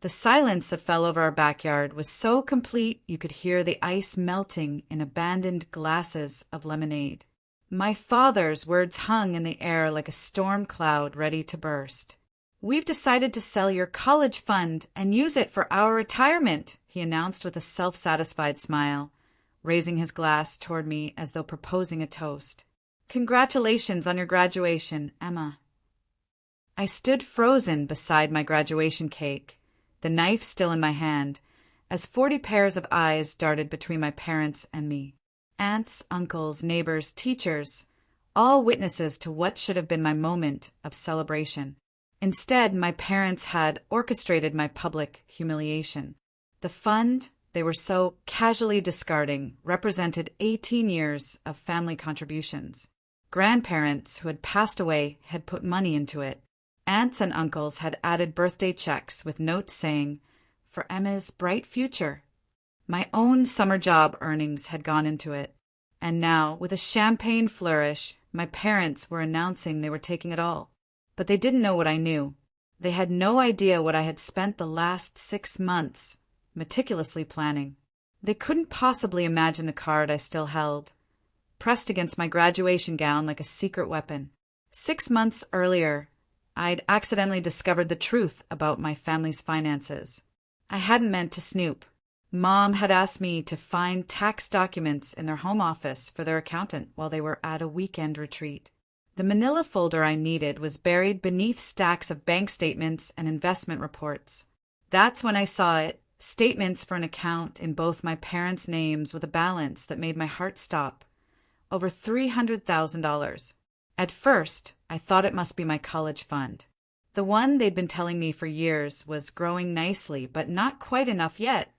The silence that fell over our backyard was so complete you could hear the ice melting in abandoned glasses of lemonade. My father's words hung in the air like a storm cloud ready to burst. "We've decided to sell your college fund and use it for our retirement," he announced with a self-satisfied smile, raising his glass toward me as though proposing a toast. "Congratulations on your graduation, Emma." I stood frozen beside my graduation cake, the knife still in my hand, as 40 pairs of eyes darted between my parents and me. Aunts, uncles, neighbors, teachers, all witnesses to what should have been my moment of celebration. Instead, my parents had orchestrated my public humiliation. The fund they were so casually discarding represented 18 years of family contributions. Grandparents who had passed away had put money into it. Aunts and uncles had added birthday checks with notes saying, "For Emma's bright future." My own summer job earnings had gone into it. And now, with a champagne flourish, my parents were announcing they were taking it all. But they didn't know what I knew. They had no idea what I had spent the last 6 months meticulously planning. They couldn't possibly imagine the card I still held, pressed against my graduation gown like a secret weapon. 6 months earlier, I'd accidentally discovered the truth about my family's finances. I hadn't meant to snoop. Mom had asked me to find tax documents in their home office for their accountant while they were at a weekend retreat. The manila folder I needed was buried beneath stacks of bank statements and investment reports. That's when I saw it, statements for an account in both my parents' names with a balance that made my heart stop. Over $300,000. At first, I thought it must be my college fund. The one they'd been telling me for years was growing nicely, but not quite enough yet.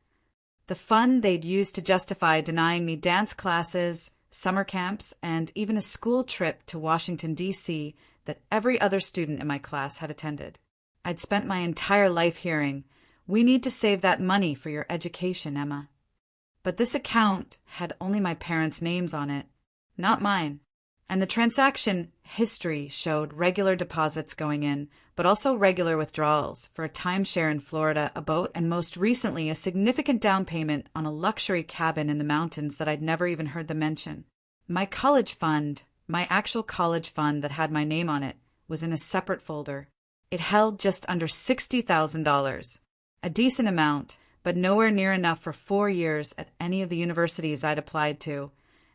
The fund they'd used to justify denying me dance classes, summer camps, and even a school trip to Washington, D.C. that every other student in my class had attended. I'd spent my entire life hearing, "We need to save that money for your education, Emma." But this account had only my parents' names on it, not mine. And the transaction history showed regular deposits going in, but also regular withdrawals for a timeshare in Florida, a boat, and most recently a significant down payment on a luxury cabin in the mountains that I'd never even heard them mention. My college fund, my actual college fund that had my name on it, was in a separate folder. It held just under $60,000, a decent amount, but nowhere near enough for 4 years at any of the universities I'd applied to,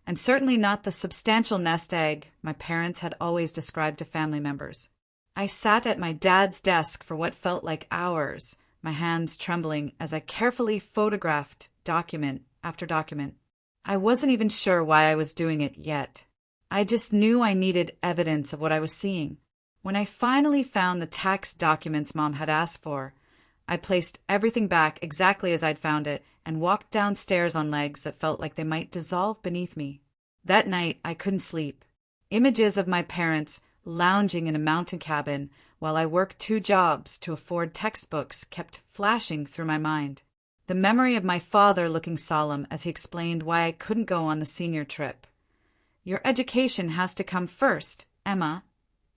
and certainly not the substantial nest egg my parents had always described to family members. I sat at my dad's desk for what felt like hours, my hands trembling as I carefully photographed document after document. I wasn't even sure why I was doing it yet. I just knew I needed evidence of what I was seeing. When I finally found the tax documents Mom had asked for, I placed everything back exactly as I'd found it and walked downstairs on legs that felt like they might dissolve beneath me. That night, I couldn't sleep. Images of my parents lounging in a mountain cabin while I worked 2 jobs to afford textbooks kept flashing through my mind. The memory of my father looking solemn as he explained why I couldn't go on the senior trip. "Your education has to come first, Emma,"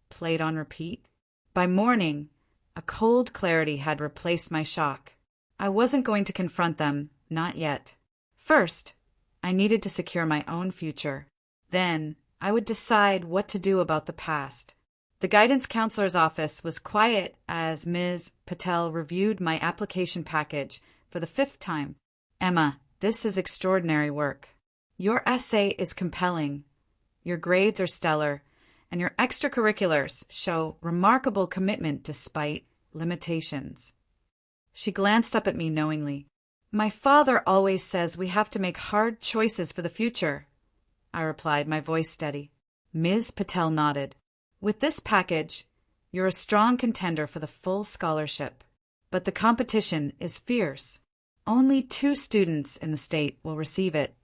played on repeat. By morning, a cold clarity had replaced my shock. I wasn't going to confront them, not yet. First, I needed to secure my own future. Then, I would decide what to do about the past. The guidance counselor's office was quiet as Ms. Patel reviewed my application package for the 5th time. "Emma, this is extraordinary work. Your essay is compelling. Your grades are stellar, and your extracurriculars show remarkable commitment despite limitations." She glanced up at me knowingly. "My father always says we have to make hard choices for the future," I replied, my voice steady. Ms. Patel nodded. "With this package, you're a strong contender for the full scholarship. But the competition is fierce. Only 2 students in the state will receive it."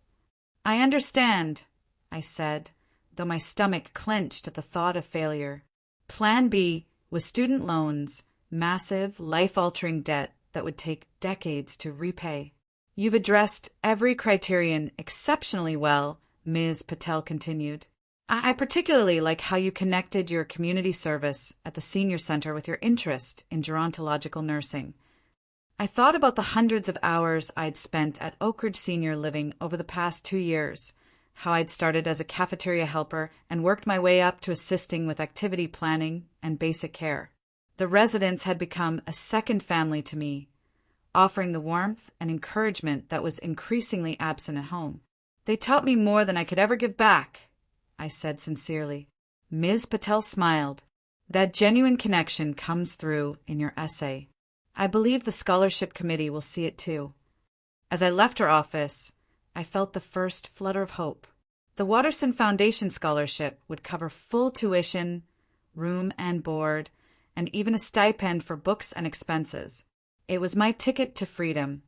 "I understand," I said, though my stomach clenched at the thought of failure. Plan B was student loans, massive, life-altering debt that would take decades to repay. "You've addressed every criterion exceptionally well," Ms. Patel continued. I particularly like how you connected your community service at the senior center with your interest in gerontological nursing. I thought about the hundreds of hours I'd spent at Oak Ridge Senior Living over the past 2 years, how I'd started as a cafeteria helper and worked my way up to assisting with activity planning and basic care. The residents had become a second family to me, offering the warmth and encouragement that was increasingly absent at home. They taught me more than I could ever give back, I said sincerely. Ms. Patel smiled. That genuine connection comes through in your essay. I believe the scholarship committee will see it too. As I left her office, I felt the first flutter of hope. The Watterson Foundation Scholarship would cover full tuition, room and board, and even a stipend for books and expenses. It was my ticket to freedom,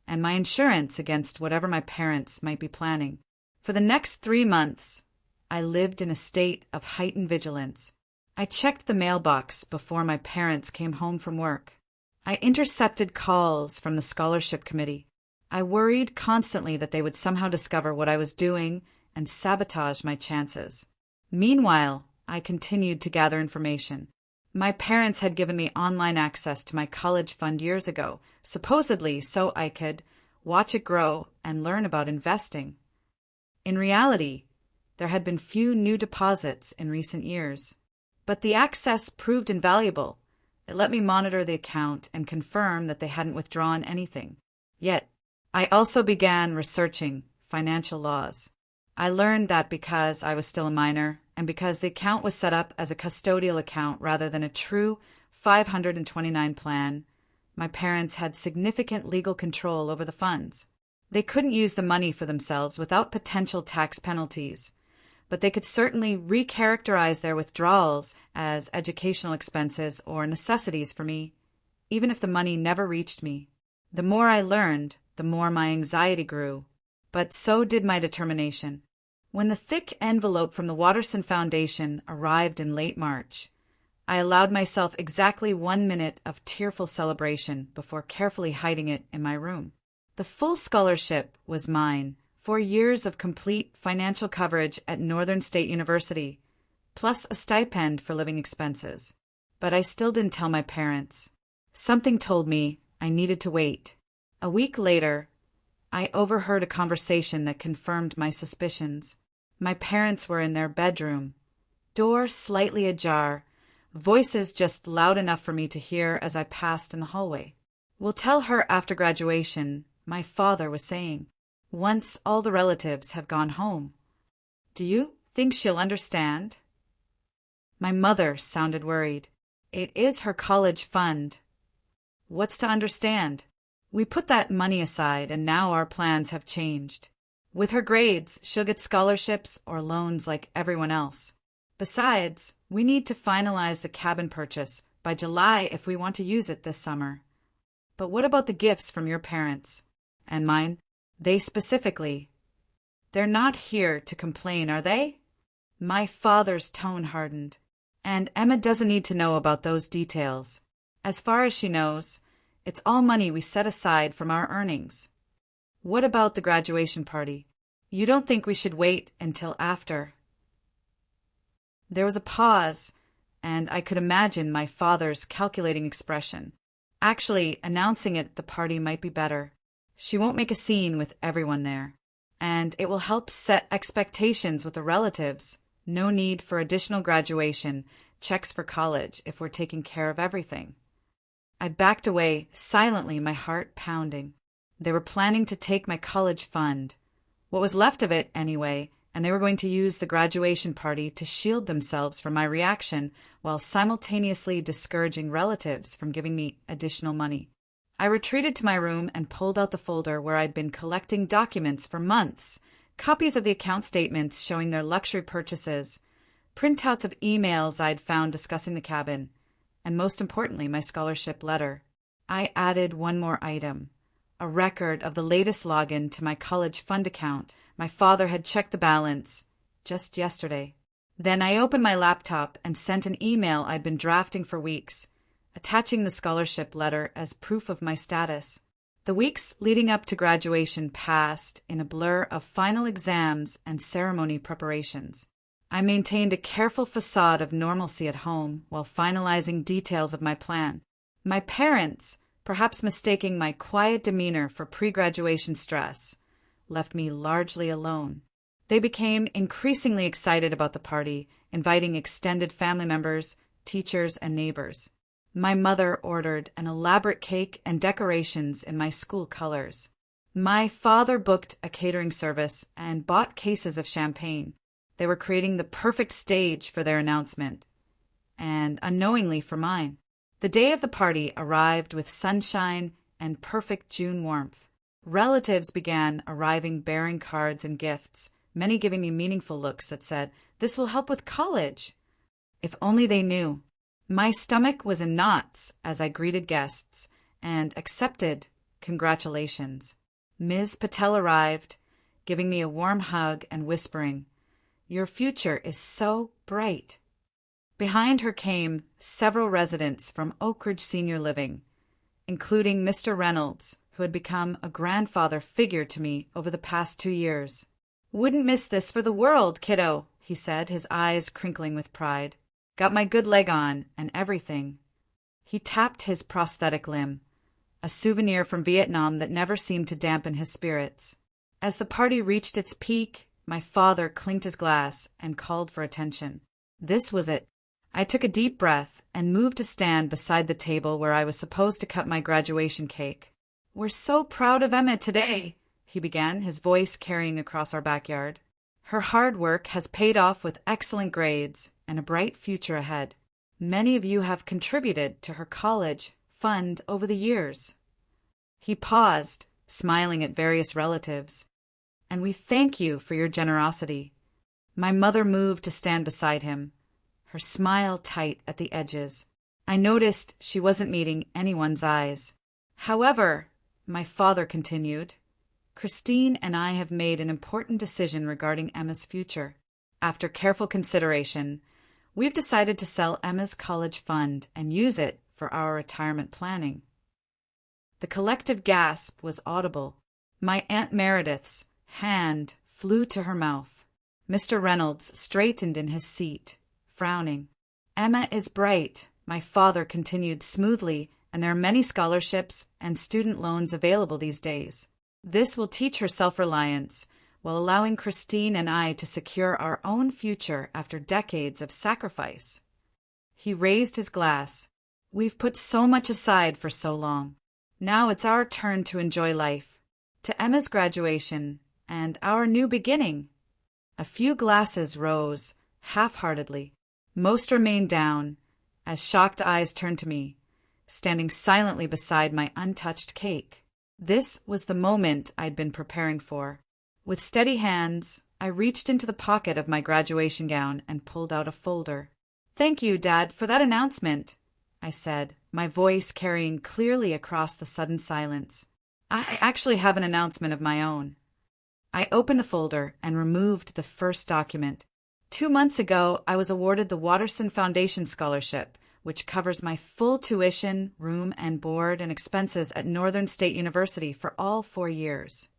and my insurance against whatever my parents might be planning. For the next 3 months, I lived in a state of heightened vigilance. I checked the mailbox before my parents came home from work. I intercepted calls from the scholarship committee. I worried constantly that they would somehow discover what I was doing and sabotage my chances. Meanwhile, I continued to gather information. My parents had given me online access to my college fund years ago, supposedly so I could watch it grow and learn about investing. In reality, there had been few new deposits in recent years. But the access proved invaluable. It let me monitor the account and confirm that they hadn't withdrawn anything. Yet, I also began researching financial laws. I learned that because I was still a minor, and because the account was set up as a custodial account rather than a true 529 plan, my parents had significant legal control over the funds. They couldn't use the money for themselves without potential tax penalties, but they could certainly recharacterize their withdrawals as educational expenses or necessities for me, even if the money never reached me. The more I learned, the more my anxiety grew, but so did my determination. When the thick envelope from the Watterson Foundation arrived in late March, I allowed myself exactly 1 minute of tearful celebration before carefully hiding it in my room. The full scholarship was mine, 4 years of complete financial coverage at Northern State University, plus a stipend for living expenses. But I still didn't tell my parents. Something told me I needed to wait. A week later, I overheard a conversation that confirmed my suspicions. My parents were in their bedroom, door slightly ajar, voices just loud enough for me to hear as I passed in the hallway. "We'll tell her after graduation," my father was saying. "Once all the relatives have gone home. Do you think she'll understand?" My mother sounded worried. "It is her college fund." "What's to understand? We put that money aside, and now our plans have changed. With her grades, she'll get scholarships or loans like everyone else. Besides, we need to finalize the cabin purchase by July if we want to use it this summer." "But what about the gifts from your parents?" "And mine? They specifically. They're not here to complain, are they?" My father's tone hardened. "And Emma doesn't need to know about those details. As far as she knows, it's all money we set aside from our earnings." "What about the graduation party? You don't think we should wait until after?" There was a pause, and I could imagine my father's calculating expression. "Actually, announcing it at the party might be better. She won't make a scene with everyone there. And it will help set expectations with the relatives. No need for additional graduation, checks for college, if we're taking care of everything." I backed away, silently, my heart pounding. They were planning to take my college fund, what was left of it anyway, and they were going to use the graduation party to shield themselves from my reaction while simultaneously discouraging relatives from giving me additional money. I retreated to my room and pulled out the folder where I'd been collecting documents for months, copies of the account statements showing their luxury purchases, printouts of emails I'd found discussing the cabin, and most importantly, my scholarship letter. I added one more item, a record of the latest login to my college fund account. My father had checked the balance just yesterday. Then I opened my laptop and sent an email I'd been drafting for weeks, attaching the scholarship letter as proof of my status. The weeks leading up to graduation passed in a blur of final exams and ceremony preparations. I maintained a careful facade of normalcy at home while finalizing details of my plan. My parents, perhaps mistaking my quiet demeanor for pre-graduation stress, left me largely alone. They became increasingly excited about the party, inviting extended family members, teachers, and neighbors. My mother ordered an elaborate cake and decorations in my school colors. My father booked a catering service and bought cases of champagne. They were creating the perfect stage for their announcement, and unknowingly for mine. The day of the party arrived with sunshine and perfect June warmth. Relatives began arriving bearing cards and gifts, many giving me meaningful looks that said, "This will help with college." If only they knew. My stomach was in knots as I greeted guests and accepted congratulations. Ms. Patel arrived, giving me a warm hug and whispering, "Your future is so bright." Behind her came several residents from Oak Ridge Senior Living, including Mr. Reynolds, who had become a grandfather figure to me over the past 2 years. "Wouldn't miss this for the world, kiddo," he said, his eyes crinkling with pride. "Got my good leg on and everything." He tapped his prosthetic limb, a souvenir from Vietnam that never seemed to dampen his spirits. As the party reached its peak, my father clinked his glass and called for attention. This was it. I took a deep breath and moved to stand beside the table where I was supposed to cut my graduation cake. "We're so proud of Emma today," he began, his voice carrying across our backyard. "Her hard work has paid off with excellent grades and a bright future ahead. Many of you have contributed to her college fund over the years." He paused, smiling at various relatives. "And we thank you for your generosity." My mother moved to stand beside him, her smile tight at the edges. I noticed she wasn't meeting anyone's eyes. "However," my father continued, "Christine and I have made an important decision regarding Emma's future. After careful consideration, we've decided to sell Emma's college fund and use it for our retirement planning." The collective gasp was audible. My Aunt Meredith's hand flew to her mouth. Mr. Reynolds straightened in his seat, frowning. "Emma is bright," my father continued smoothly, "and there are many scholarships and student loans available these days. This will teach her self-reliance, while allowing Christine and I to secure our own future after decades of sacrifice." He raised his glass. "We've put so much aside for so long. Now it's our turn to enjoy life. To Emma's graduation and our new beginning." A few glasses rose, half-heartedly. Most remained down, as shocked eyes turned to me, standing silently beside my untouched cake. This was the moment I'd been preparing for. With steady hands, I reached into the pocket of my graduation gown and pulled out a folder. "Thank you, Dad, for that announcement," I said, my voice carrying clearly across the sudden silence. "I actually have an announcement of my own." I opened the folder and removed the first document. 2 months ago, I was awarded the Watterson Foundation Scholarship, which covers my full tuition, room and board, and expenses at Northern State University for all 4 years.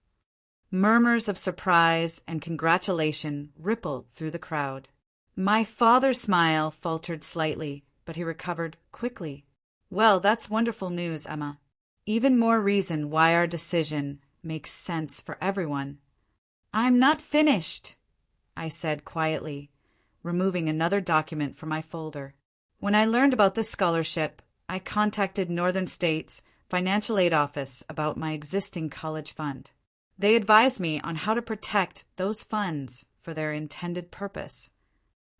Murmurs of surprise and congratulation rippled through the crowd. My father's smile faltered slightly, but he recovered quickly. "Well, that's wonderful news, Emma. Even more reason why our decision makes sense for everyone." "I'm not finished," I said quietly, removing another document from my folder. "When I learned about this scholarship, I contacted Northern State's financial aid office about my existing college fund. They advised me on how to protect those funds for their intended purpose."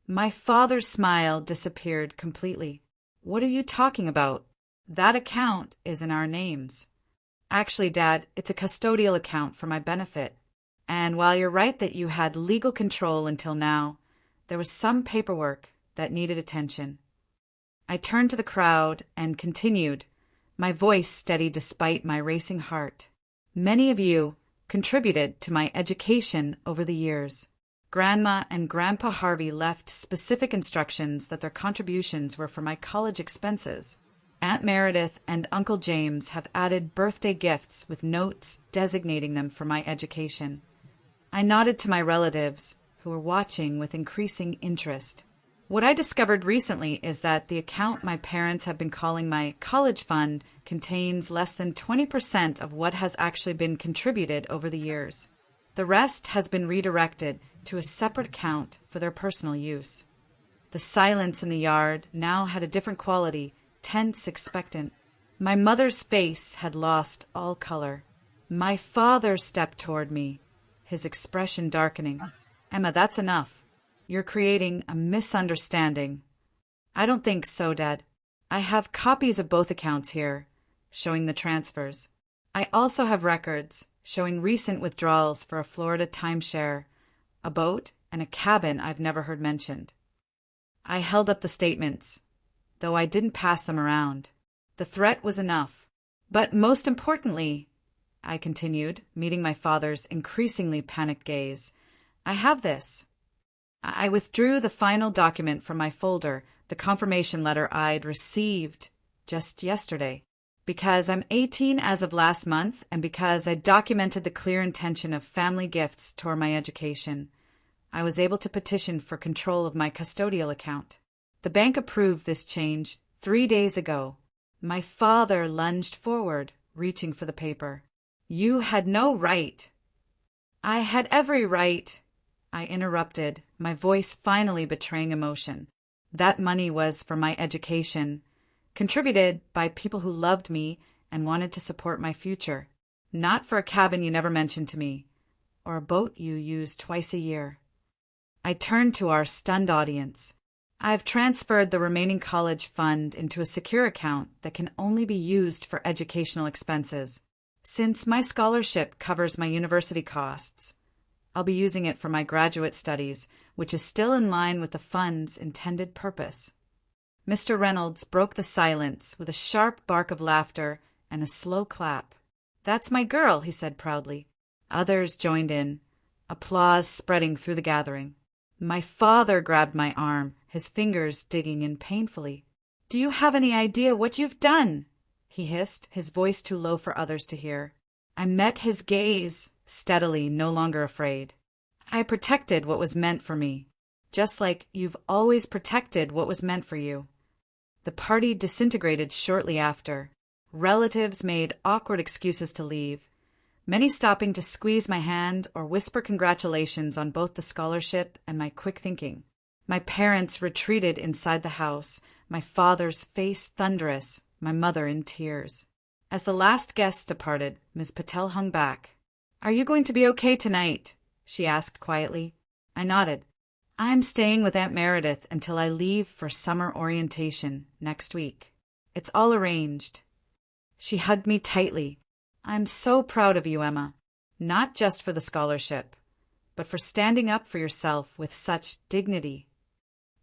My father's smile disappeared completely. "What are you talking about? That account is in our names." "Actually, Dad, it's a custodial account for my benefit. And while you're right that you had legal control until now, there was some paperwork that needed attention." I turned to the crowd and continued, my voice steady despite my racing heart. "Many of you contributed to my education over the years. Grandma and Grandpa Harvey left specific instructions that their contributions were for my college expenses. Aunt Meredith and Uncle James have added birthday gifts with notes designating them for my education." I nodded to my relatives, who were watching with increasing interest. What I discovered recently is that the account my parents have been calling my college fund contains less than 20% of what has actually been contributed over the years. The rest has been redirected to a separate account for their personal use. The silence in the yard now had a different quality, tense, expectant. My mother's face had lost all color. My father stepped toward me, his expression darkening. Emma, that's enough. You're creating a misunderstanding. I don't think so, Dad. I have copies of both accounts here, showing the transfers. I also have records showing recent withdrawals for a Florida timeshare, a boat, and a cabin I've never heard mentioned. I held up the statements, though I didn't pass them around. The threat was enough. But most importantly, I continued, meeting my father's increasingly panicked gaze, I have this. I withdrew the final document from my folder, the confirmation letter I'd received just yesterday, because I'm 18 as of last month and because I documented the clear intention of family gifts toward my education. I was able to petition for control of my custodial account. The bank approved this change 3 days ago. My father lunged forward, reaching for the paper. You had no right. I had every right. I interrupted, my voice finally betraying emotion. That money was for my education, contributed by people who loved me and wanted to support my future, not for a cabin you never mentioned to me, or a boat you used twice a year. I turned to our stunned audience. I've transferred the remaining college fund into a secure account that can only be used for educational expenses. Since my scholarship covers my university costs, I'll be using it for my graduate studies, which is still in line with the fund's intended purpose. Mr. Reynolds broke the silence with a sharp bark of laughter and a slow clap. That's my girl, he said proudly. Others joined in, applause spreading through the gathering. My father grabbed my arm, his fingers digging in painfully. Do you have any idea what you've done? He hissed, his voice too low for others to hear. I met his gaze, steadily, no longer afraid. I protected what was meant for me, just like you've always protected what was meant for you. The party disintegrated shortly after. Relatives made awkward excuses to leave, many stopping to squeeze my hand or whisper congratulations on both the scholarship and my quick thinking. My parents retreated inside the house, my father's face thunderous, my mother in tears. As the last guest departed, Ms. Patel hung back. Are you going to be okay tonight? She asked quietly. I nodded. I'm staying with Aunt Meredith until I leave for summer orientation next week. It's all arranged. She hugged me tightly. I'm so proud of you, Emma. Not just for the scholarship, but for standing up for yourself with such dignity.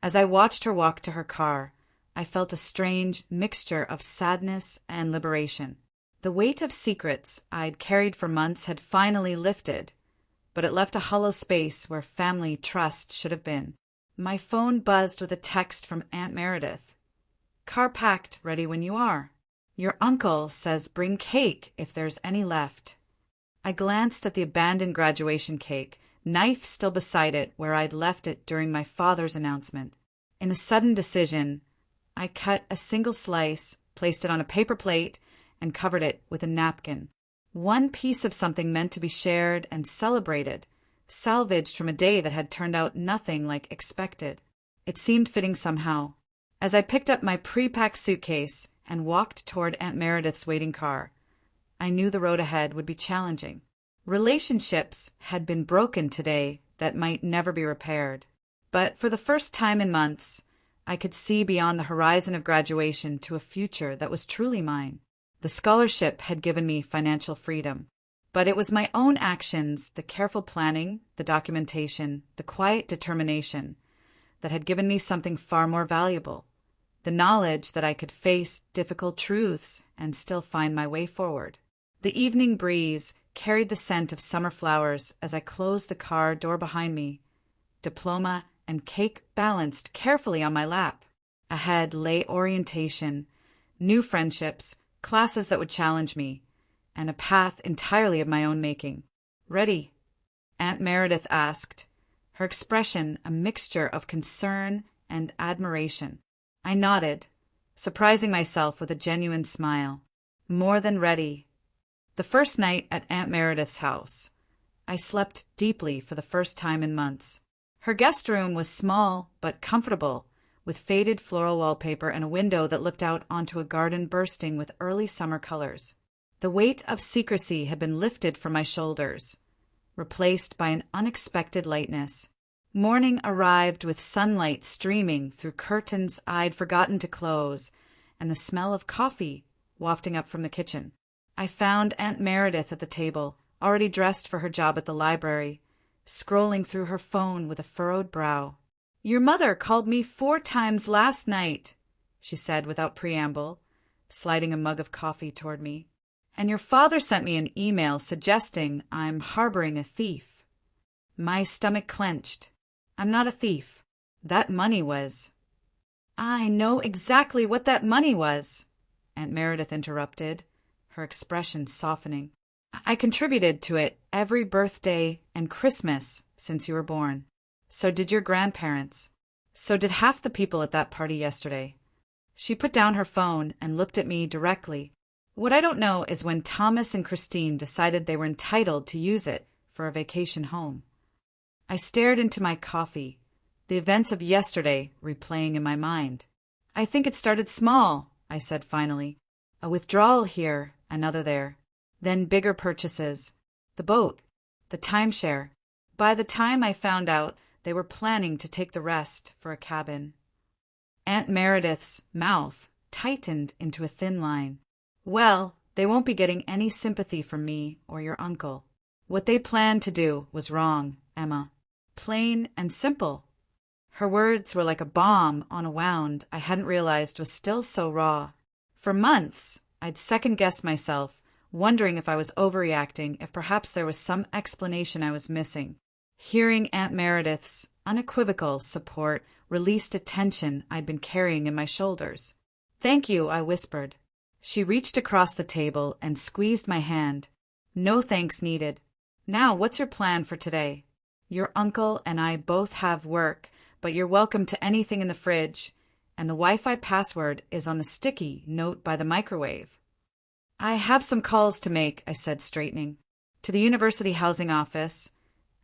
As I watched her walk to her car, I felt a strange mixture of sadness and liberation. The weight of secrets I'd carried for months had finally lifted, but it left a hollow space where family trust should have been. My phone buzzed with a text from Aunt Meredith. Car packed, ready when you are. Your uncle says bring cake if there's any left. I glanced at the abandoned graduation cake, knife still beside it where I'd left it during my father's announcement. In a sudden decision, I cut a single slice, placed it on a paper plate, and covered it with a napkin. One piece of something meant to be shared and celebrated, salvaged from a day that had turned out nothing like expected. It seemed fitting somehow. As I picked up my pre-packed suitcase and walked toward Aunt Meredith's waiting car, I knew the road ahead would be challenging. Relationships had been broken today that might never be repaired. But for the first time in months, I could see beyond the horizon of graduation to a future that was truly mine. The scholarship had given me financial freedom, but it was my own actions, the careful planning, the documentation, the quiet determination, that had given me something far more valuable, the knowledge that I could face difficult truths and still find my way forward. The evening breeze carried the scent of summer flowers as I closed the car door behind me, diploma and cake balanced carefully on my lap. Ahead lay orientation, new friendships, classes that would challenge me, and a path entirely of my own making. Ready? Aunt Meredith asked, her expression a mixture of concern and admiration. I nodded, surprising myself with a genuine smile. More than ready. The first night at Aunt Meredith's house, I slept deeply for the first time in months. Her guest room was small but comfortable, with faded floral wallpaper and a window that looked out onto a garden bursting with early summer colors. The weight of secrecy had been lifted from my shoulders, replaced by an unexpected lightness. Morning arrived with sunlight streaming through curtains I'd forgotten to close, and the smell of coffee wafting up from the kitchen. I found Aunt Meredith at the table, already dressed for her job at the library, scrolling through her phone with a furrowed brow. "Your mother called me 4 times last night," she said without preamble, sliding a mug of coffee toward me. "And your father sent me an email suggesting I'm harboring a thief." My stomach clenched. "I'm not a thief. That money was—" "I know exactly what that money was," Aunt Meredith interrupted, her expression softening. "I contributed to it every birthday and Christmas since you were born. So did your grandparents. So did half the people at that party yesterday." She put down her phone and looked at me directly. What I don't know is when Thomas and Christine decided they were entitled to use it for a vacation home. I stared into my coffee, the events of yesterday replaying in my mind. "I think it started small," I said finally. "A withdrawal here, another there. Then bigger purchases. The boat, the timeshare. By the time I found out, they were planning to take the rest for a cabin." Aunt Meredith's mouth tightened into a thin line. "Well, they won't be getting any sympathy from me or your uncle. What they planned to do was wrong, Emma. Plain and simple." Her words were like a bomb on a wound I hadn't realized was still so raw. For months, I'd second-guessed myself, wondering if I was overreacting, if perhaps there was some explanation I was missing. Hearing Aunt Meredith's unequivocal support released a tension I'd been carrying in my shoulders. "Thank you," I whispered. She reached across the table and squeezed my hand. "No thanks needed. Now, what's your plan for today? Your uncle and I both have work, but you're welcome to anything in the fridge, and the Wi-Fi password is on the sticky note by the microwave." "I have some calls to make," I said, straightening. "To the university housing office,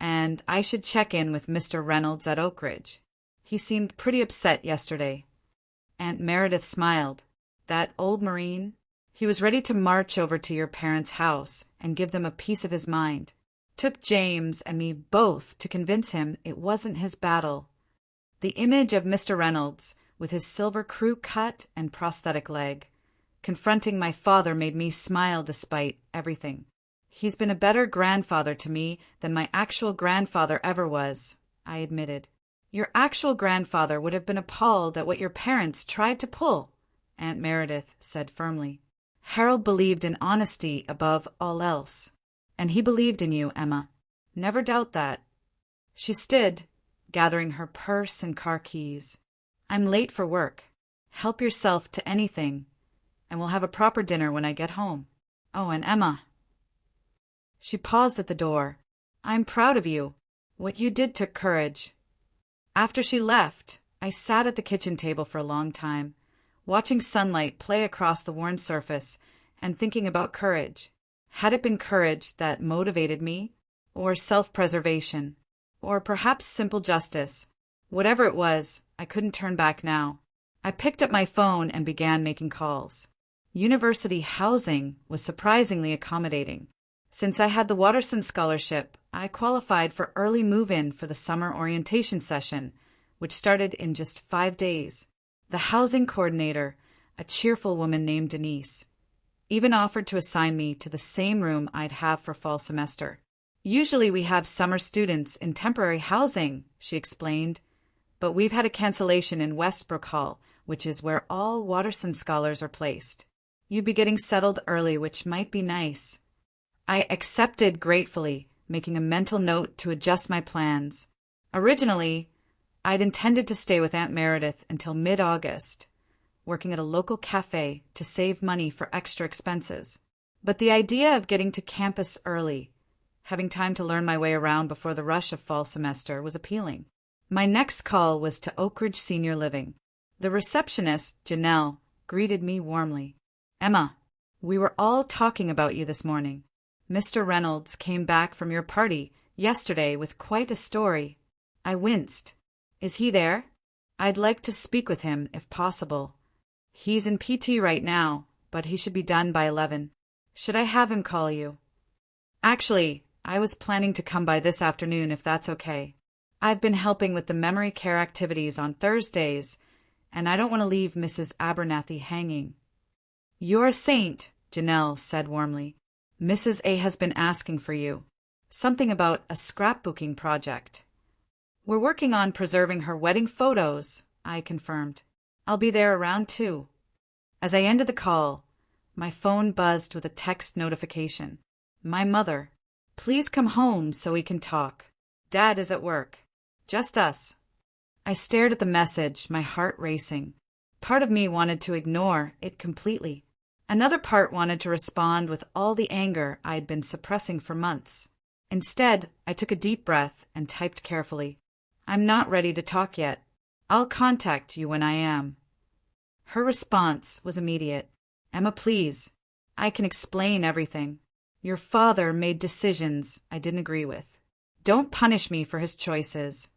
and I should check in with Mr. Reynolds at Oak Ridge. He seemed pretty upset yesterday." Aunt Meredith smiled. "That old Marine? He was ready to march over to your parents' house and give them a piece of his mind. Took James and me both to convince him it wasn't his battle." The image of Mr. Reynolds, with his silver crew cut and prosthetic leg, confronting my father made me smile despite everything. "He's been a better grandfather to me than my actual grandfather ever was," I admitted. "Your actual grandfather would have been appalled at what your parents tried to pull," Aunt Meredith said firmly. "Harold believed in honesty above all else. And he believed in you, Emma. Never doubt that." She stood, gathering her purse and car keys. "I'm late for work. Help yourself to anything, and we'll have a proper dinner when I get home. Oh, and Emma." She paused at the door. "I'm proud of you. What you did took courage." After she left, I sat at the kitchen table for a long time, watching sunlight play across the worn surface and thinking about courage. Had it been courage that motivated me, or self-preservation, or perhaps simple justice? Whatever it was, I couldn't turn back now. I picked up my phone and began making calls. University housing was surprisingly accommodating. Since I had the Watterson Scholarship, I qualified for early move-in for the summer orientation session, which started in just 5 days. The housing coordinator, a cheerful woman named Denise, even offered to assign me to the same room I'd have for fall semester. "Usually we have summer students in temporary housing," she explained, "but we've had a cancellation in Westbrook Hall, which is where all Watterson scholars are placed. You'd be getting settled early, which might be nice." I accepted gratefully, making a mental note to adjust my plans. Originally, I'd intended to stay with Aunt Meredith until mid-August, working at a local cafe to save money for extra expenses. But the idea of getting to campus early, having time to learn my way around before the rush of fall semester, was appealing. My next call was to Oak Ridge Senior Living. The receptionist, Janelle, greeted me warmly. Emma, we were all talking about you this morning. Mr. Reynolds came back from your party yesterday with quite a story. I winced. Is he there? I'd like to speak with him if possible. He's in PT right now, but he should be done by 11. Should I have him call you? Actually, I was planning to come by this afternoon if that's okay. I've been helping with the memory care activities on Thursdays, and I don't want to leave Mrs. Abernathy hanging. You're a saint, Janelle said warmly. Mrs. A has been asking for you. Something about a scrapbooking project. We're working on preserving her wedding photos, I confirmed. I'll be there around 2. As I ended the call, my phone buzzed with a text notification. My mother. Please come home so we can talk. Dad is at work. Just us. I stared at the message, my heart racing. Part of me wanted to ignore it completely. Another part wanted to respond with all the anger I had been suppressing for months. Instead, I took a deep breath and typed carefully. I'm not ready to talk yet. I'll contact you when I am. Her response was immediate. Emma, please. I can explain everything. Your father made decisions I didn't agree with. Don't punish me for his choices.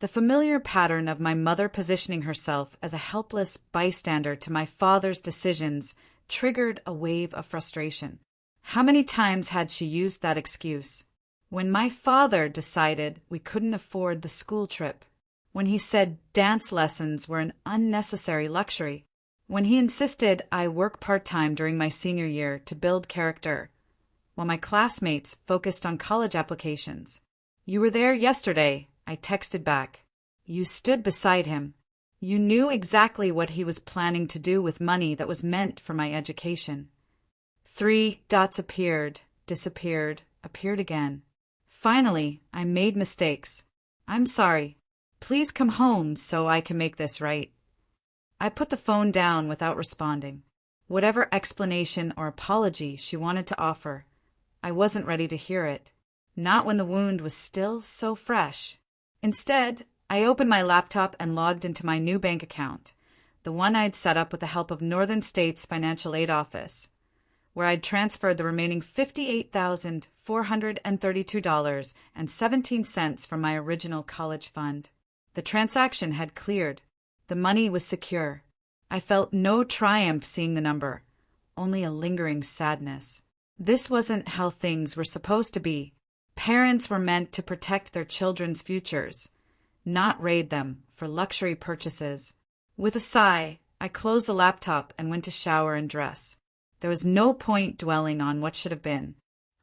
The familiar pattern of my mother positioning herself as a helpless bystander to my father's decisions triggered a wave of frustration. How many times had she used that excuse? When my father decided we couldn't afford the school trip. When he said dance lessons were an unnecessary luxury. When he insisted I work part-time during my senior year to build character, while my classmates focused on college applications. You were there yesterday, I texted back. You stood beside him. You knew exactly what he was planning to do with money that was meant for my education. 3 dots appeared, disappeared, appeared again. Finally, I made mistakes. I'm sorry. Please come home so I can make this right. I put the phone down without responding. Whatever explanation or apology she wanted to offer, I wasn't ready to hear it. Not when the wound was still so fresh. Instead, I opened my laptop and logged into my new bank account, the one I'd set up with the help of Northern States Financial Aid Office, where I'd transferred the remaining $58,432.17 from my original college fund. The transaction had cleared. The money was secure. I felt no triumph seeing the number, only a lingering sadness. This wasn't how things were supposed to be. Parents were meant to protect their children's futures, not raid them for luxury purchases. With a sigh, I closed the laptop and went to shower and dress. There was no point dwelling on what should have been.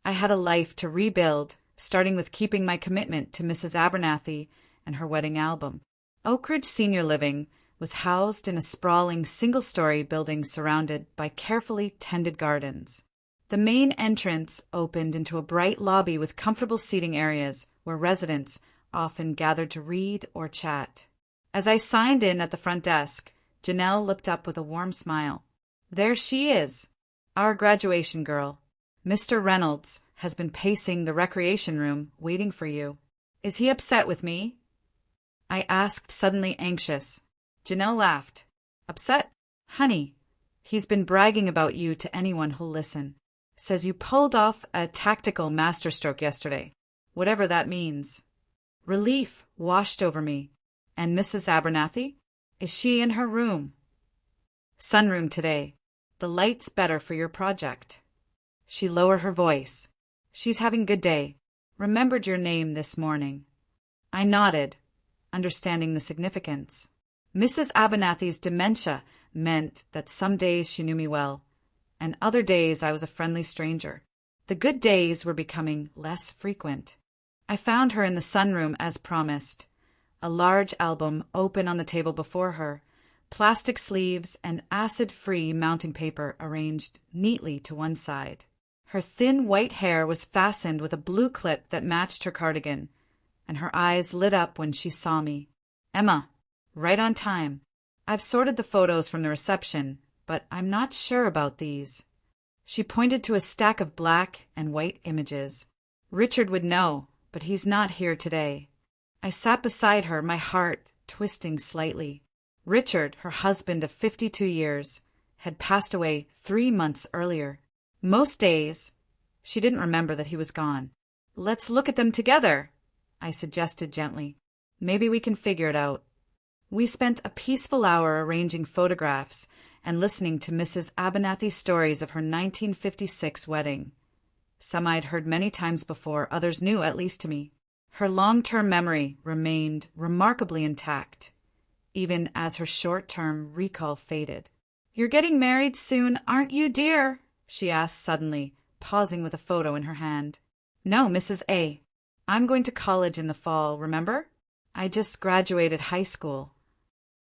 I had a life to rebuild, starting with keeping my commitment to Mrs. Abernathy and her wedding album. Oak Ridge Senior Living was housed in a sprawling single-story building surrounded by carefully tended gardens. The main entrance opened into a bright lobby with comfortable seating areas where residents often gathered to read or chat. As I signed in at the front desk, Janelle looked up with a warm smile. There she is, our graduation girl. Mr. Reynolds has been pacing the recreation room waiting for you. Is he upset with me? I asked, suddenly anxious. Janelle laughed. Upset? Honey, he's been bragging about you to anyone who'll listen. Says you pulled off a tactical masterstroke yesterday, whatever that means. Relief washed over me. And Mrs. Abernathy? Is she in her room? Sunroom today. The light's better for your project. She lowered her voice. She's having good day. Remembered your name this morning. I nodded, understanding the significance. Mrs. Abernathy's dementia meant that some days she knew me well, and other days I was a friendly stranger. The good days were becoming less frequent. I found her in the sunroom as promised, a large album open on the table before her, plastic sleeves and acid-free mounting paper arranged neatly to one side. Her thin white hair was fastened with a blue clip that matched her cardigan, and her eyes lit up when she saw me. Emma, right on time. I've sorted the photos from the reception, but I'm not sure about these. She pointed to a stack of black and white images. Richard would know, but he's not here today. I sat beside her, my heart twisting slightly. Richard, her husband of 52 years, had passed away 3 months earlier. Most days, she didn't remember that he was gone. "Let's look at them together," I suggested gently. "Maybe we can figure it out." We spent a peaceful hour arranging photographs and listening to Mrs. Abernathy's stories of her 1956 wedding. Some I'd heard many times before, others new, at least to me. Her long-term memory remained remarkably intact, even as her short-term recall faded. "You're getting married soon, aren't you, dear?" she asked suddenly, pausing with a photo in her hand. "No, Mrs. A. I'm going to college in the fall, remember? I just graduated high school."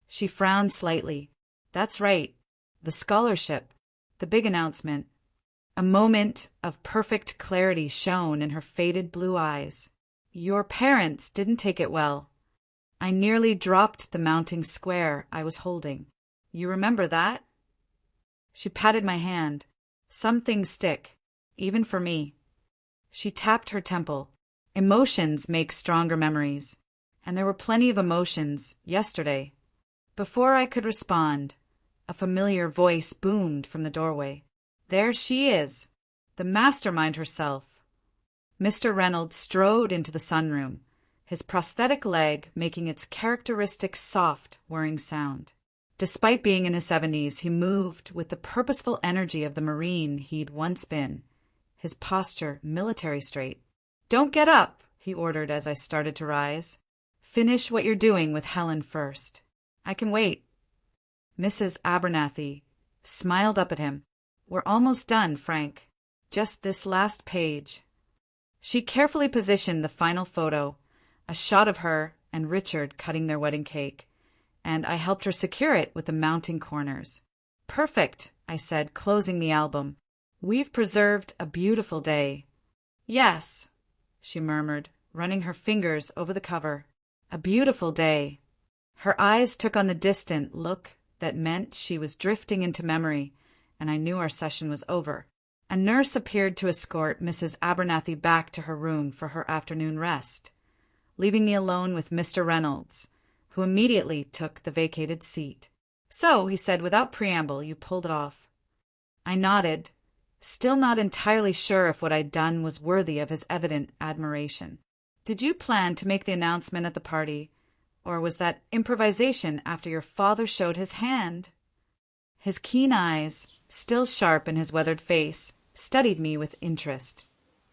She frowned slightly. "That's right. The scholarship. The big announcement." A moment of perfect clarity shone in her faded blue eyes. "Your parents didn't take it well." I nearly dropped the mounting square I was holding. "You remember that?" She patted my hand. "Some things stick, even for me." She tapped her temple. "Emotions make stronger memories. And there were plenty of emotions yesterday." Before I could respond, a familiar voice boomed from the doorway. "There she is, the mastermind herself." Mr. Reynolds strode into the sunroom, his prosthetic leg making its characteristic soft, whirring sound. Despite being in his 70s, he moved with the purposeful energy of the Marine he'd once been, his posture military straight. "Don't get up," he ordered as I started to rise. "Finish what you're doing with Helen first." "I can wait." Mrs. Abernathy smiled up at him. "We're almost done, Frank. Just this last page." She carefully positioned the final photo, a shot of her and Richard cutting their wedding cake, and I helped her secure it with the mounting corners. "Perfect," I said, closing the album. "We've preserved a beautiful day." "Yes," she murmured, running her fingers over the cover. "A beautiful day." Her eyes took on the distant look that meant she was drifting into memory, and I knew our session was over. A nurse appeared to escort Mrs. Abernathy back to her room for her afternoon rest, leaving me alone with Mr. Reynolds, who immediately took the vacated seat. "So," he said without preamble, "you pulled it off." I nodded, still not entirely sure if what I'd done was worthy of his evident admiration. "Did you plan to make the announcement at the party, or was that improvisation after your father showed his hand?" His keen eyes, still sharp in his weathered face, studied me with interest.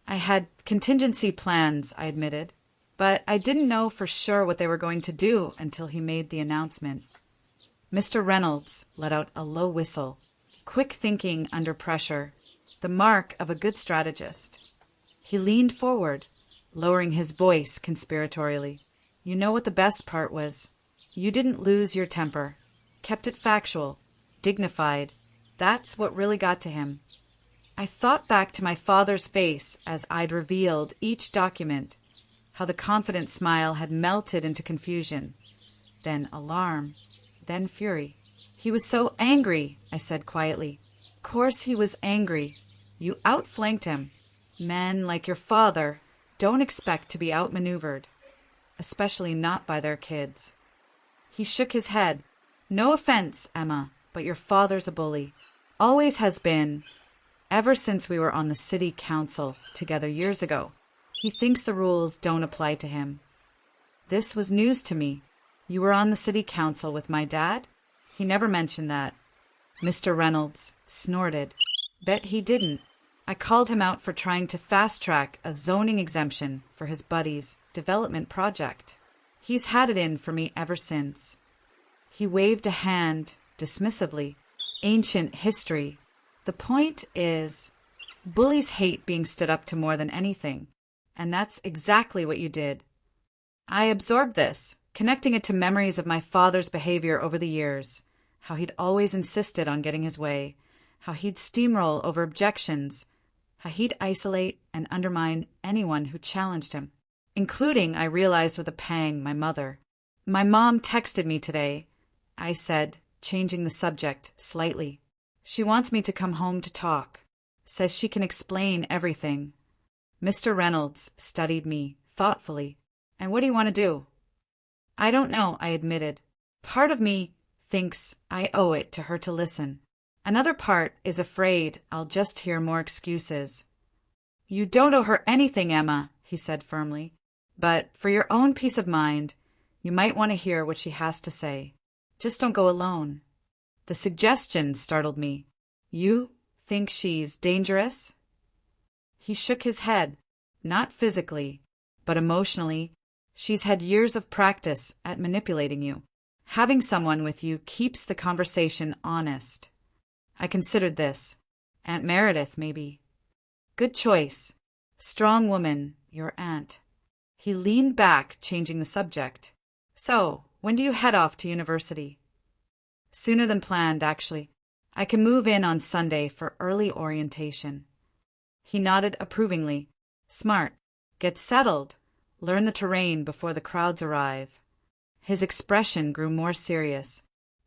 "I had contingency plans," I admitted, "but I didn't know for sure what they were going to do until he made the announcement." Mr. Reynolds let out a low whistle, quick thinking under pressure, the mark of a good strategist. He leaned forward, lowering his voice conspiratorially. "You know what the best part was? You didn't lose your temper. Kept it factual, dignified. That's what really got to him." I thought back to my father's face as I'd revealed each document, how the confident smile had melted into confusion, then alarm, then fury. "He was so angry," I said quietly. "Course he was angry. You outflanked him. Men like your father don't expect to be outmaneuvered, especially not by their kids." He shook his head. "No offense, Emma, but your father's a bully. Always has been, ever since we were on the city council together years ago. He thinks the rules don't apply to him." This was news to me. "You were on the city council with my dad?" "He never mentioned that." Mr. Reynolds snorted. "Bet he didn't. I called him out for trying to fast-track a zoning exemption for his buddy's development project. He's had it in for me ever since." He waved a hand dismissively. "Ancient history. The point is, bullies hate being stood up to more than anything, and that's exactly what you did." I absorbed this, connecting it to memories of my father's behavior over the years, how he'd always insisted on getting his way, how he'd steamroll over objections, how he'd isolate and undermine anyone who challenged him, including, I realized with a pang, my mother. "My mom texted me today," I said, changing the subject slightly. "She wants me to come home to talk. Says she can explain everything." Mr. Reynolds studied me thoughtfully. "And what do you want to do?" I don't know, I admitted. Part of me thinks I owe it to her to listen. Another part is afraid I'll just hear more excuses. You don't owe her anything, Emma, he said firmly. But for your own peace of mind, you might want to hear what she has to say. Just don't go alone. The suggestion startled me. You think she's dangerous? He shook his head. Not physically, but emotionally. She's had years of practice at manipulating you. Having someone with you keeps the conversation honest. I considered this. Aunt Meredith, maybe. Good choice. Strong woman, your aunt. He leaned back, changing the subject. So, when do you head off to university? Sooner than planned, actually. I can move in on Sunday for early orientation. He nodded approvingly. Smart. Get settled. Learn the terrain before the crowds arrive. His expression grew more serious.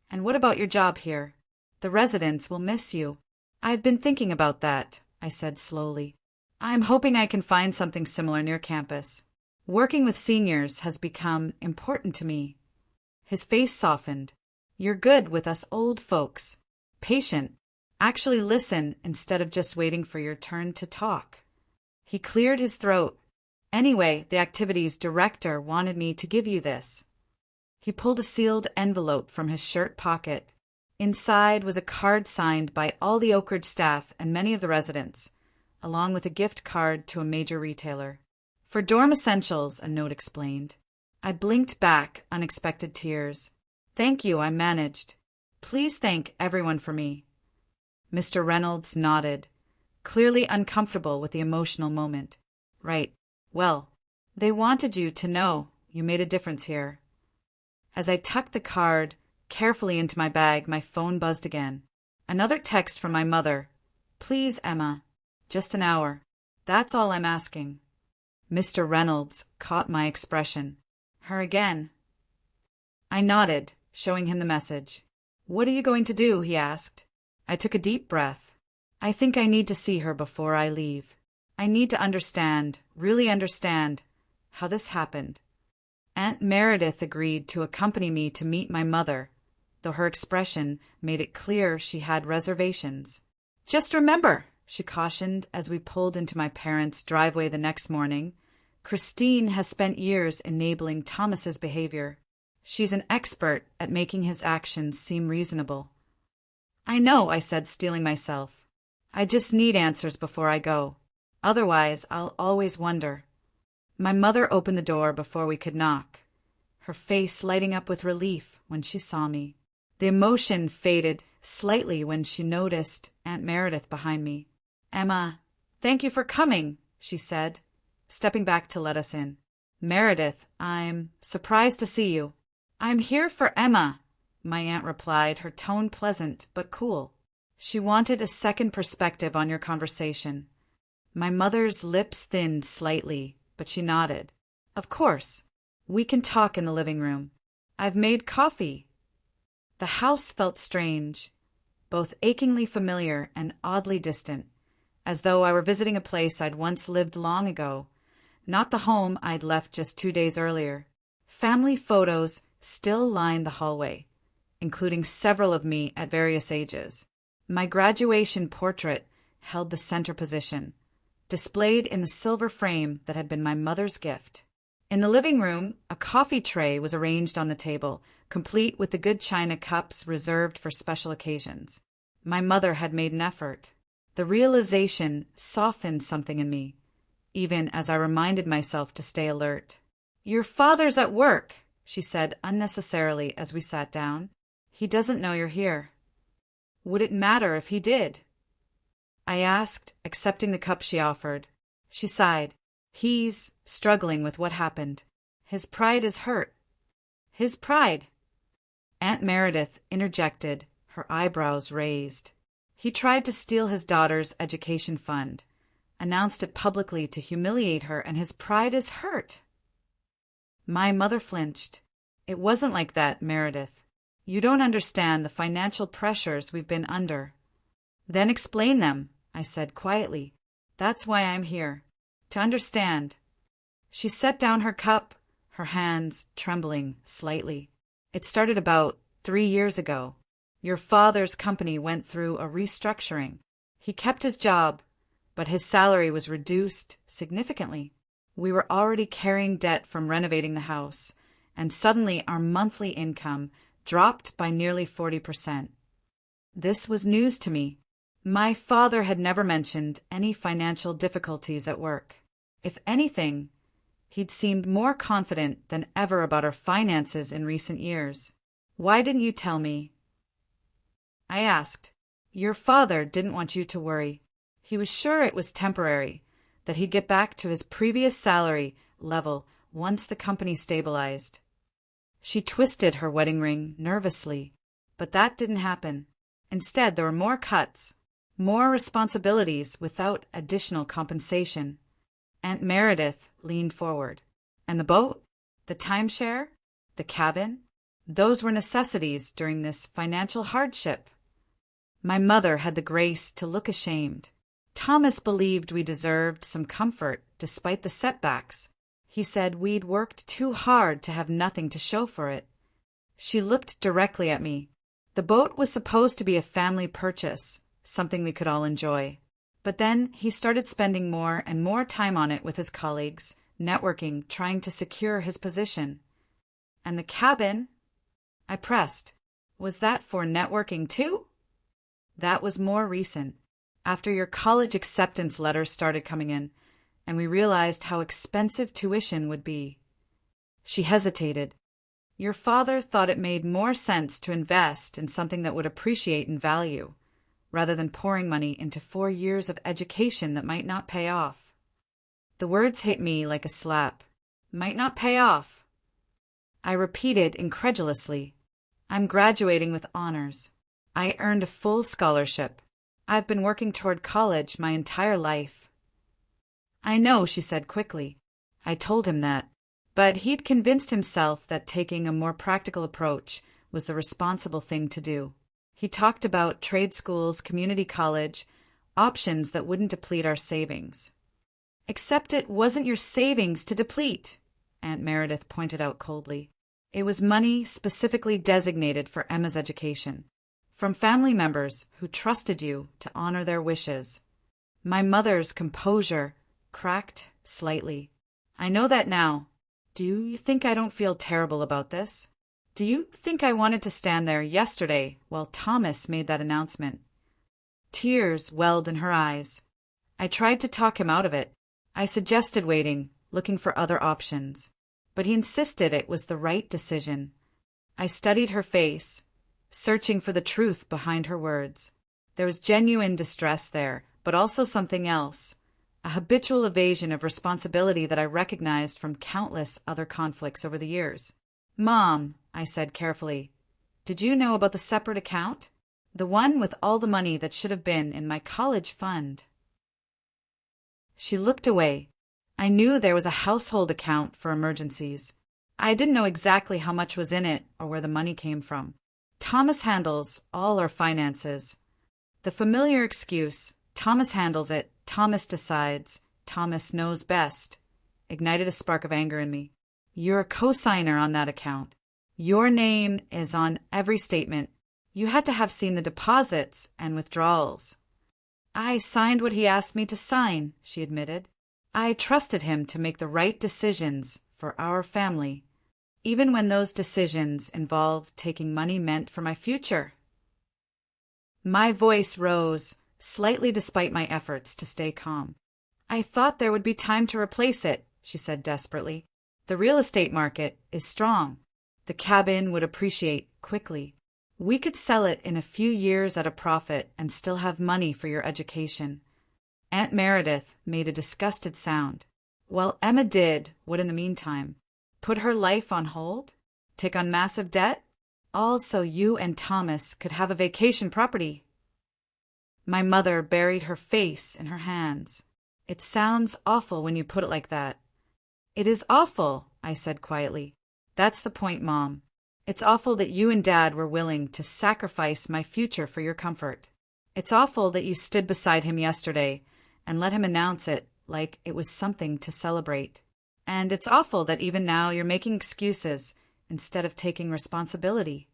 And what about your job here? The residents will miss you. I've been thinking about that, I said slowly. I'm hoping I can find something similar near campus. Working with seniors has become important to me. His face softened. You're good with us old folks. Patient. Actually listen instead of just waiting for your turn to talk. He cleared his throat. Anyway, the activities director wanted me to give you this. He pulled a sealed envelope from his shirt pocket. Inside was a card signed by all the Oak Ridge staff and many of the residents, along with a gift card to a major retailer. For dorm essentials, a note explained. I blinked back, unexpected tears. Thank you, I managed. Please thank everyone for me. Mr. Reynolds nodded, clearly uncomfortable with the emotional moment. Right. Well, they wanted you to know you made a difference here. As I tucked the card carefully into my bag, my phone buzzed again. Another text from my mother. Please, Emma. Just an hour. That's all I'm asking. Mr. Reynolds caught my expression. Her again. I nodded, showing him the message. What are you going to do? He asked. I took a deep breath. I think I need to see her before I leave. I need to understand, really understand, how this happened. Aunt Meredith agreed to accompany me to meet my mother, though her expression made it clear she had reservations. Just remember, she cautioned as we pulled into my parents' driveway the next morning, Christine has spent years enabling Thomas's behavior. She's an expert at making his actions seem reasonable. I know, I said, steeling myself. I just need answers before I go. Otherwise, I'll always wonder. My mother opened the door before we could knock, her face lighting up with relief when she saw me. The emotion faded slightly when she noticed Aunt Meredith behind me. Emma, thank you for coming, she said, stepping back to let us in. Meredith, I'm surprised to see you. I'm here for Emma, my aunt replied, her tone pleasant but cool. She wanted a second perspective on your conversation. My mother's lips thinned slightly, but she nodded. Of course. We can talk in the living room. I've made coffee. The house felt strange, both achingly familiar and oddly distant, as though I were visiting a place I'd once lived long ago, not the home I'd left just 2 days earlier. Family photos still lined the hallway, including several of me at various ages. My graduation portrait held the center position, displayed in the silver frame that had been my mother's gift. In the living room, a coffee tray was arranged on the table, complete with the good china cups reserved for special occasions. My mother had made an effort. The realization softened something in me, even as I reminded myself to stay alert. Your father's at work, she said unnecessarily as we sat down. He doesn't know you're here. Would it matter if he did? I asked, accepting the cup she offered. She sighed. He's struggling with what happened. His pride is hurt. His pride. Aunt Meredith interjected, her eyebrows raised. He tried to steal his daughter's education fund, announced it publicly to humiliate her, and his pride is hurt. My mother flinched. It wasn't like that, Meredith. You don't understand the financial pressures we've been under. Then explain them, I said quietly. That's why I'm here. To understand. She set down her cup, her hands trembling slightly. "It started about 3 years ago. Your father's company went through a restructuring. He kept his job, but his salary was reduced significantly. We were already carrying debt from renovating the house, and suddenly our monthly income dropped by nearly 40%. This was news to me. My father had never mentioned any financial difficulties at work. If anything, he'd seemed more confident than ever about our finances in recent years. Why didn't you tell me?" I asked. "Your father didn't want you to worry. He was sure it was temporary, that he'd get back to his previous salary level once the company stabilized." She twisted her wedding ring nervously, but that didn't happen. Instead, there were more cuts, more responsibilities without additional compensation. Aunt Meredith leaned forward. "And the boat? The timeshare? The cabin? Those were necessities during this financial hardship." My mother had the grace to look ashamed. "Thomas believed we deserved some comfort despite the setbacks. He said we'd worked too hard to have nothing to show for it." She looked directly at me. "The boat was supposed to be a family purchase, something we could all enjoy. But then he started spending more and more time on it with his colleagues, networking, trying to secure his position." "And the cabin?" I pressed. "Was that for networking too?" "That was more recent, after your college acceptance letters started coming in, and we realized how expensive tuition would be." She hesitated. "Your father thought it made more sense to invest in something that would appreciate in value, rather than pouring money into 4 years of education that might not pay off." The words hit me like a slap. "Might not pay off." I repeated incredulously. "I'm graduating with honors. I earned a full scholarship. I've been working toward college my entire life." "I know," she said quickly. I told him that. But he'd convinced himself that taking a more practical approach was the responsible thing to do. He talked about trade schools, community college, options that wouldn't deplete our savings. "Except it wasn't your savings to deplete," Aunt Meredith pointed out coldly. "It was money specifically designated for Emma's education, from family members who trusted you to honor their wishes." My mother's composure cracked slightly. "I know that now. Do you think I don't feel terrible about this? Do you think I wanted to stand there yesterday while Thomas made that announcement?" Tears welled in her eyes. I tried to talk him out of it. I suggested waiting, looking for other options. But he insisted it was the right decision. I studied her face, searching for the truth behind her words. There was genuine distress there, but also something else, a habitual evasion of responsibility that I recognized from countless other conflicts over the years. "Mom," I said carefully, "did you know about the separate account? The one with all the money that should have been in my college fund?" She looked away. I knew there was a household account for emergencies. I didn't know exactly how much was in it or where the money came from. "Thomas handles all our finances." The familiar excuse, "Thomas handles it, Thomas decides, Thomas knows best," ignited a spark of anger in me. "You're a co-signer on that account. Your name is on every statement. You had to have seen the deposits and withdrawals." "I signed what he asked me to sign," she admitted. "I trusted him to make the right decisions for our family, even when those decisions involved taking money meant for my future." My voice rose, slightly despite my efforts to stay calm. "I thought there would be time to replace it," she said desperately. "The real estate market is strong. The cabin would appreciate quickly. We could sell it in a few years at a profit and still have money for your education." Aunt Meredith made a disgusted sound. "Well, Emma did what in the meantime? Put her life on hold? Take on massive debt? All so you and Thomas could have a vacation property." My mother buried her face in her hands. "It sounds awful when you put it like that." "It is awful," I said quietly. "That's the point, Mom. It's awful that you and Dad were willing to sacrifice my future for your comfort. It's awful that you stood beside him yesterday and let him announce it like it was something to celebrate. And it's awful that even now you're making excuses instead of taking responsibility.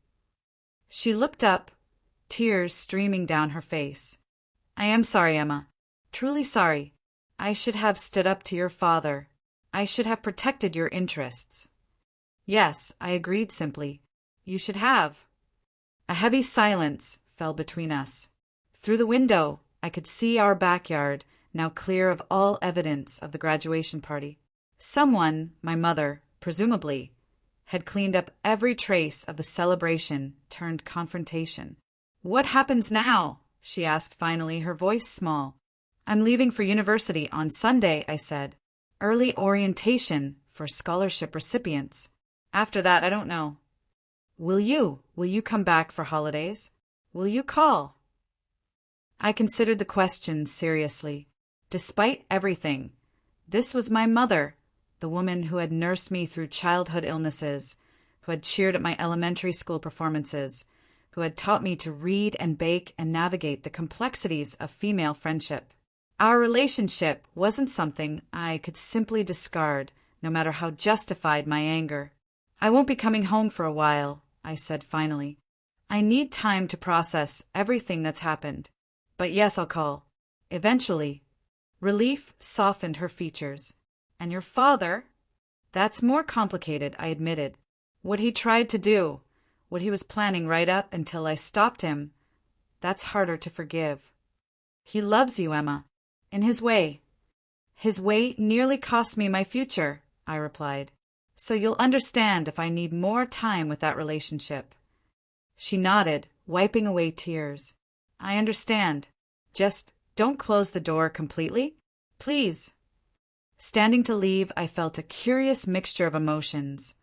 She looked up, tears streaming down her face. I am sorry, Emma. Truly sorry. I should have stood up to your father. I should have protected your interests. Yes, I agreed simply. You should have. A heavy silence fell between us. Through the window, I could see our backyard, now clear of all evidence of the graduation party. Someone, my mother, presumably, had cleaned up every trace of the celebration turned confrontation. What happens now? She asked finally, her voice small. I'm leaving for university on Sunday, I said. Early orientation for scholarship recipients. After that, I don't know. Will you? Will you come back for holidays? Will you call? I considered the question seriously. Despite everything, this was my mother, the woman who had nursed me through childhood illnesses, who had cheered at my elementary school performances, who had taught me to read and bake and navigate the complexities of female friendship. Our relationship wasn't something I could simply discard, no matter how justified my anger. I won't be coming home for a while, I said finally. I need time to process everything that's happened. But yes, I'll call. Eventually. Relief softened her features. And your father? That's more complicated, I admitted. What he tried to do, what he was planning right up until I stopped him, that's harder to forgive. He loves you, Emma. In his way. His way nearly cost me my future, I replied. So you'll understand if I need more time with that relationship. She nodded, wiping away tears. I understand. Just don't close the door completely, please. Standing to leave, I felt a curious mixture of emotions.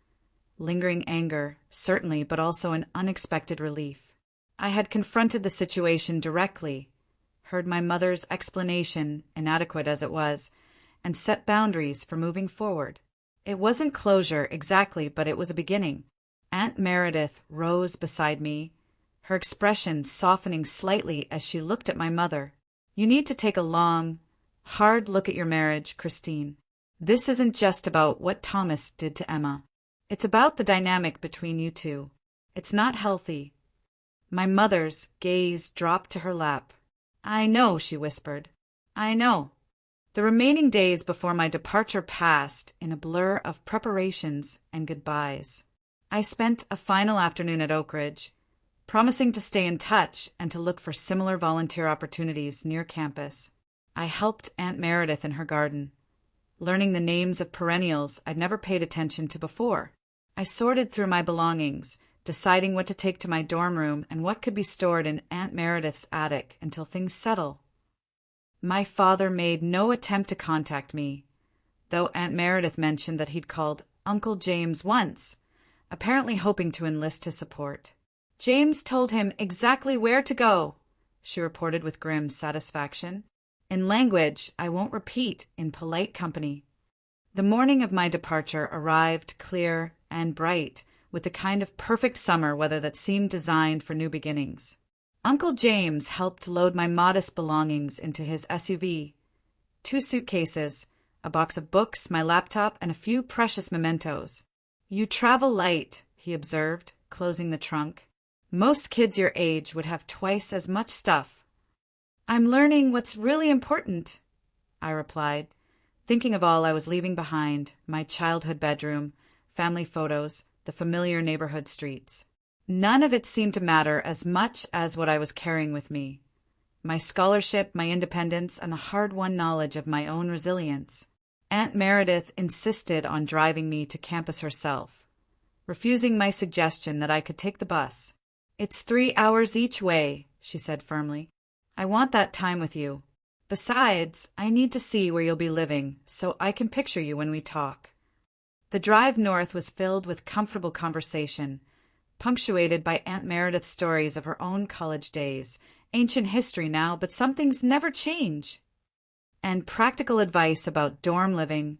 Lingering anger, certainly, but also an unexpected relief. I had confronted the situation directly, heard my mother's explanation, inadequate as it was, and set boundaries for moving forward. It wasn't closure exactly, but it was a beginning. Aunt Meredith rose beside me, her expression softening slightly as she looked at my mother. You need to take a long, hard look at your marriage, Christine. This isn't just about what Thomas did to Emma. It's about the dynamic between you two. It's not healthy. My mother's gaze dropped to her lap. I know, she whispered. I know. The remaining days before my departure passed in a blur of preparations and goodbyes. I spent a final afternoon at Oak Ridge, promising to stay in touch and to look for similar volunteer opportunities near campus. I helped Aunt Meredith in her garden, learning the names of perennials I'd never paid attention to before. I sorted through my belongings, deciding what to take to my dorm room and what could be stored in Aunt Meredith's attic until things settle. My father made no attempt to contact me, though Aunt Meredith mentioned that he'd called Uncle James once, apparently hoping to enlist his support. James told him exactly where to go, she reported with grim satisfaction. In language I won't repeat in polite company. The morning of my departure arrived clear and bright, with the kind of perfect summer weather that seemed designed for new beginnings. Uncle James helped load my modest belongings into his SUV. 2 suitcases, a box of books, my laptop, and a few precious mementos. You travel light, he observed, closing the trunk. Most kids your age would have twice as much stuff. I'm learning what's really important, I replied, thinking of all I was leaving behind, my childhood bedroom, family photos, the familiar neighborhood streets. None of it seemed to matter as much as what I was carrying with me. My scholarship, my independence, and the hard-won knowledge of my own resilience. Aunt Meredith insisted on driving me to campus herself, refusing my suggestion that I could take the bus. It's 3 hours each way, she said firmly. I want that time with you. Besides, I need to see where you'll be living, so I can picture you when we talk. The drive north was filled with comfortable conversation, punctuated by Aunt Meredith's stories of her own college days, ancient history now, but some things never change, and practical advice about dorm living,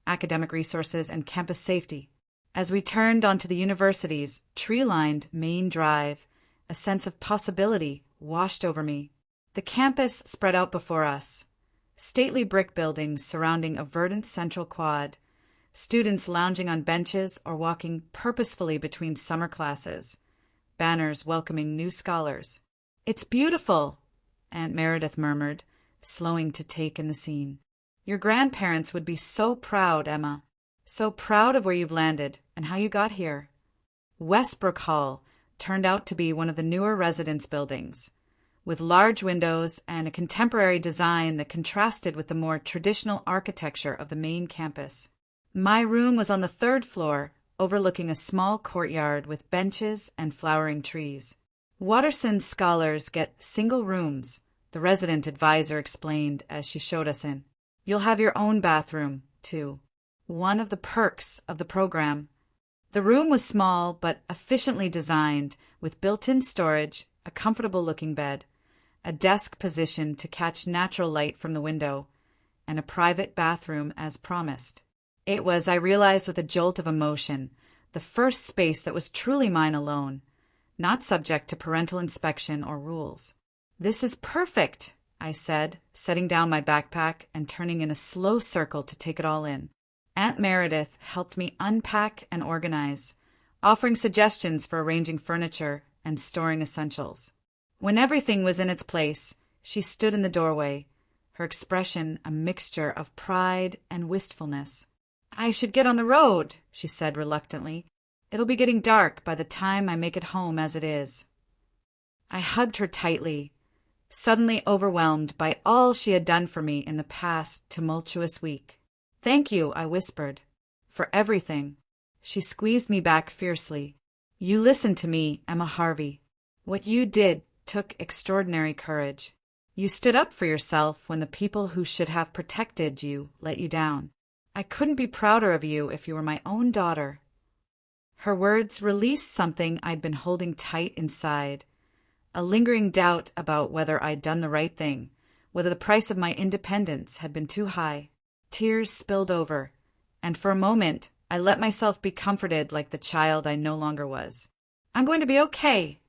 academic resources, and campus safety. As we turned onto the university's tree-lined main drive, a sense of possibility washed over me. The campus spread out before us, stately brick buildings surrounding a verdant central quad, students lounging on benches or walking purposefully between summer classes, banners welcoming new scholars. "It's beautiful," Aunt Meredith murmured, slowing to take in the scene. "Your grandparents would be so proud, Emma. So proud of where you've landed and how you got here." Westbrook Hall turned out to be one of the newer residence buildings, with large windows and a contemporary design that contrasted with the more traditional architecture of the main campus. My room was on the third floor, overlooking a small courtyard with benches and flowering trees. "Watterson's scholars get single rooms," the resident advisor explained as she showed us in. "You'll have your own bathroom, too. One of the perks of the program." The room was small but efficiently designed, with built-in storage, a comfortable-looking bed, a desk positioned to catch natural light from the window, and a private bathroom as promised. It was, I realized with a jolt of emotion, the first space that was truly mine alone, not subject to parental inspection or rules. "This is perfect," I said, setting down my backpack and turning in a slow circle to take it all in. Aunt Meredith helped me unpack and organize, offering suggestions for arranging furniture and storing essentials. When everything was in its place, she stood in the doorway, her expression a mixture of pride and wistfulness. "I should get on the road," she said reluctantly. "It'll be getting dark by the time I make it home as it is." I hugged her tightly, suddenly overwhelmed by all she had done for me in the past tumultuous week. "Thank you," I whispered, "for everything." She squeezed me back fiercely. "You listened to me, Emma Harvey. What you did took extraordinary courage. You stood up for yourself when the people who should have protected you let you down. I couldn't be prouder of you if you were my own daughter." Her words released something I'd been holding tight inside, a lingering doubt about whether I'd done the right thing, whether the price of my independence had been too high. Tears spilled over, and for a moment I let myself be comforted like the child I no longer was. "I'm going to be okay,"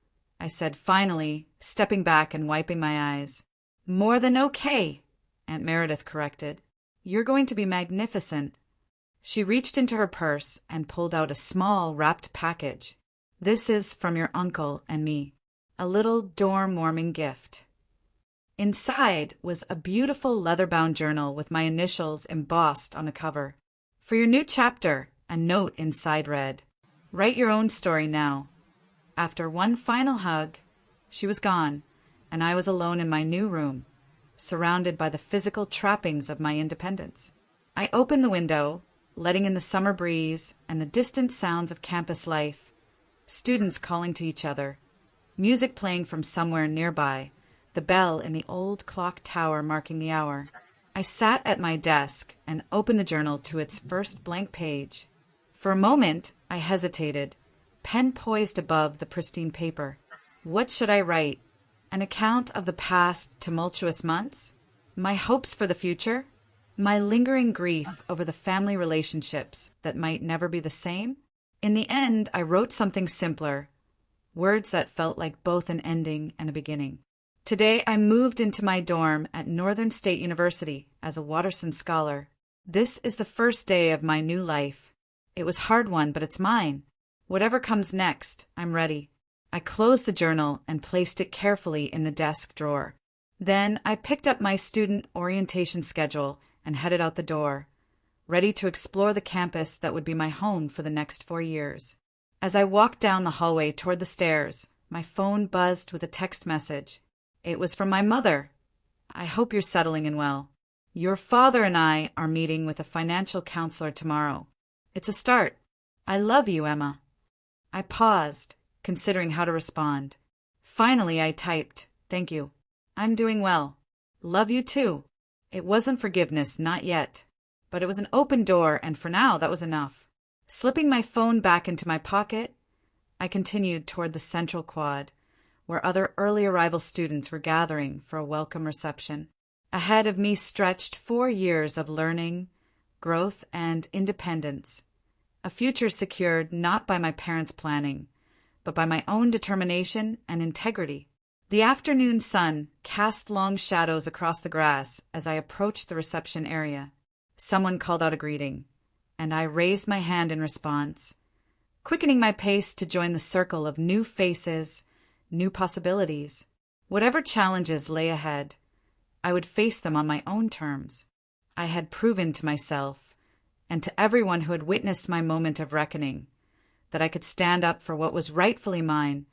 I said finally, stepping back and wiping my eyes. "More than okay," Aunt Meredith corrected. "You're going to be magnificent." She reached into her purse and pulled out a small wrapped package. "This is from your uncle and me. A little dorm-warming gift." Inside was a beautiful leather-bound journal with my initials embossed on the cover. "For your new chapter," a note inside read, "Write your own story now." After one final hug, she was gone, and I was alone in my new room, surrounded by the physical trappings of my independence. I opened the window, letting in the summer breeze and the distant sounds of campus life, students calling to each other, music playing from somewhere nearby, the bell in the old clock tower marking the hour. I sat at my desk and opened the journal to its first blank page. For a moment, I hesitated, pen poised above the pristine paper. What should I write? An account of the past tumultuous months? My hopes for the future? My lingering grief over the family relationships that might never be the same? In the end, I wrote something simpler, words that felt like both an ending and a beginning. Today, I moved into my dorm at Northern State University as a Watterson Scholar. This is the first day of my new life. It was a hard one, but it's mine. Whatever comes next, I'm ready. I closed the journal and placed it carefully in the desk drawer. Then I picked up my student orientation schedule and headed out the door, ready to explore the campus that would be my home for the next 4 years. As I walked down the hallway toward the stairs, my phone buzzed with a text message. It was from my mother. "I hope you're settling in well. Your father and I are meeting with a financial counselor tomorrow. It's a start. I love you, Emma." I paused, considering how to respond. Finally, I typed, "Thank you. I'm doing well. Love you too." It wasn't forgiveness, not yet. But it was an open door, and for now, that was enough. Slipping my phone back into my pocket, I continued toward the central quad, where other early arrival students were gathering for a welcome reception. Ahead of me stretched 4 years of learning, growth, and independence, a future secured not by my parents' planning, but by my own determination and integrity. The afternoon sun cast long shadows across the grass as I approached the reception area. Someone called out a greeting. and I raised my hand in response, quickening my pace to join the circle of new faces, new possibilities. Whatever challenges lay ahead, I would face them on my own terms. I had proven to myself, and to everyone who had witnessed my moment of reckoning, that I could stand up for what was rightfully mine,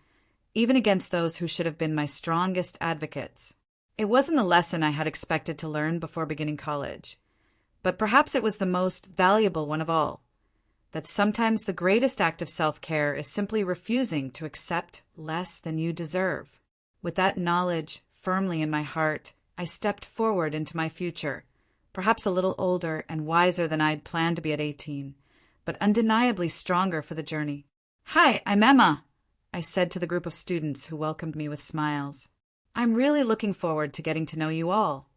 even against those who should have been my strongest advocates. It wasn't the lesson I had expected to learn before beginning college, but perhaps it was the most valuable one of all, that sometimes the greatest act of self-care is simply refusing to accept less than you deserve. With that knowledge firmly in my heart, I stepped forward into my future, perhaps a little older and wiser than I'd planned to be at 18, but undeniably stronger for the journey. "Hi, I'm Emma," I said to the group of students who welcomed me with smiles. "I'm really looking forward to getting to know you all."